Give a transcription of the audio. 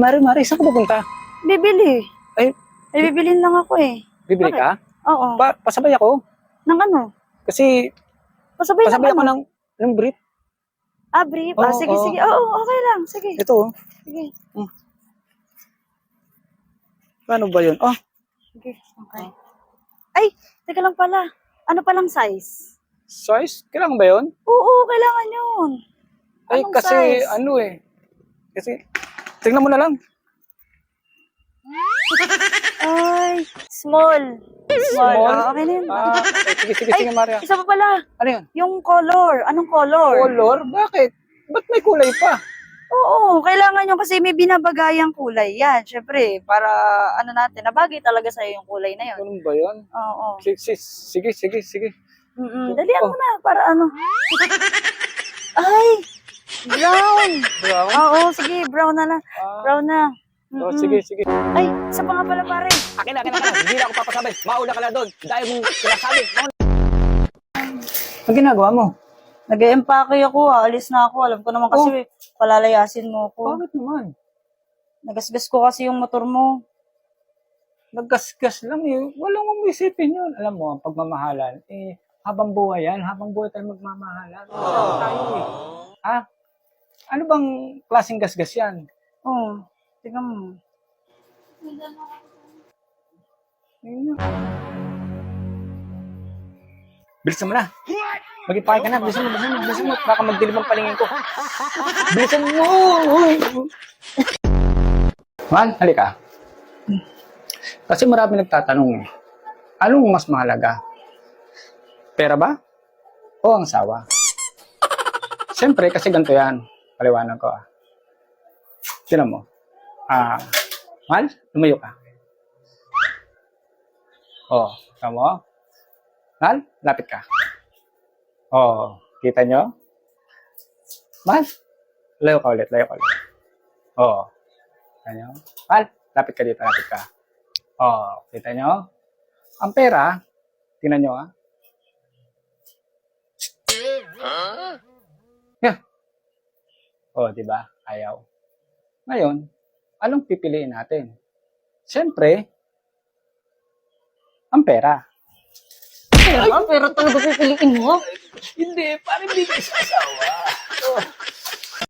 Mari, saan ka pupunta? Bibili. Ay, Ay, bibilin lang ako eh. bibili Bakit? ka? Oo. Pasabay ako. Nang ano? Kasi, Pasabay ng pasabay ako ano? ng brief. Ah, brief. Oo, Sige, oo. sige. Oo, okay lang. Sige. Ito, oh. Sige. Paano ba yun? Oh, Sige. Okay. Ay, teka lang pala. Ano palang size? size? Kailangan ba yun? Oo, kailangan yun. Ay, Anong kasi, size? kasi, tingnan mo na lang. Ay, small. Small. Small? Ah, okay na yun. Sige, Maria. Isa pa pala. Ano yun? Yung color. Anong color? Color? Bakit? Ba't may kulay pa? Oo, kailangan yun kasi may binabagayang kulay yan. Siyempre, para ano natin, nabagay talaga sa'yo yung kulay na yun. Ganun ba yun? Oo. Sige. Dalian mo na, para ano. Ay, brown. Brown? Oo, sige, brown na lang. Brown na. Oh, sige. Ay, isa pa nga pala pare. Akin na. Hindi na ako papasabay. Mauna ka na doon. Dahil mong sinasabi. Ang ginagawa mo? Nag-e-empake ako, alis na ako. Alam ko naman kasi palalayasin mo ako. Bakit naman? Nagasgas ko kasi yung motor mo. Naggasgas lang eh. Walang mong isipin yun. Alam mo, ang pagmamahalan, habang buhay yan. Habang buhay tayo magmamahalan. Tayo eh. Ha? Ano bang klaseng gasgas yan? Oo, tingnan mo. Ayun na. Bilisan mo na. Mag-ipake ka na. Bilisan mo. Baka magdilim ang palingin ko. Bilisan mo. Man, halika. Kasi marami nagtatanong, anong mas mahalaga? Pera ba? O ang sawa? Siyempre, kasi ganito yan. Paliwanag ko. Tinan mo. Mal, lumayo ka. Tama mo? Mal, lapit ka. Kita nyo? Mal, layo ka ulit. Kita nyo? Mal, lapit ka dito. Kita nyo? Ang pera, tingnan nyo Yeah. Diba? Ayaw. Ngayon, anong pipiliin natin? Siyempre, ang pera. Pero talaga pipiliin mo? Hindi, parang hindi ka isasawa.